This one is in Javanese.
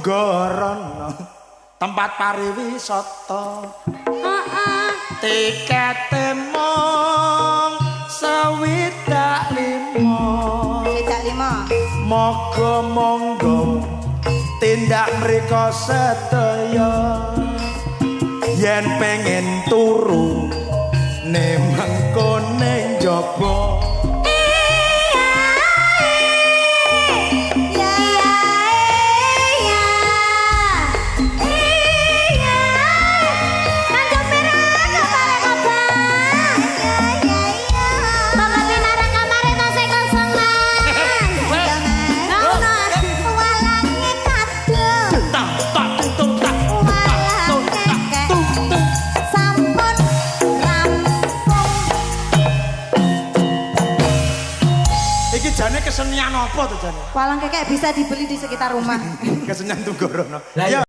Tunggorono tempat pariwisata. Tikete mung 25. Moga monggo tindak mriko sedaya yen pengen turu nemengko ning njaba. Iki jane kesenian apa tuh jane? Walang kekek bisa dibeli di sekitar rumah. Kesenian Tunggorono.